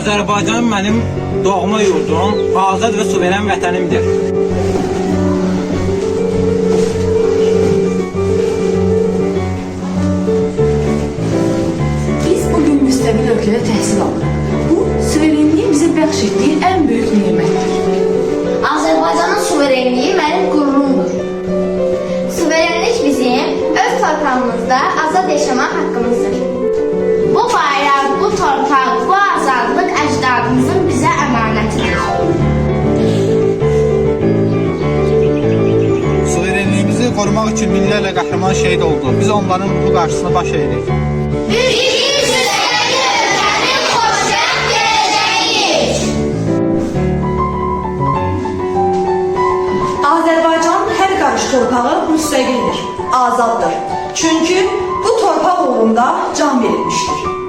Azərbaycan mənim doğma yurdum, azad və suveren vətənimdir. Biz bugün müstəqil ölkədə təhsil alırıq. Bu, suverenliyin bizə bəxş etdiyi ən böyük nimətdir. Azərbaycanın suverenliyi mənim qürurumdur. Suverenlik bizim öz torpağımızda azad yaşamaq haqqımızdır. Bu bayraq, bu torpaq, bu azadlıq əcdadımızın bizə əmanətidir. Suverenliyimizi qorumaq üçün minlərlə qəhrəman şəhid oldu. Biz onların bu qarşısına baş əydik. Azərbaycanın hər qarış torpağı müstəqildir, azaddır. Çünki bu torpaq uğrunda can verilmişdir.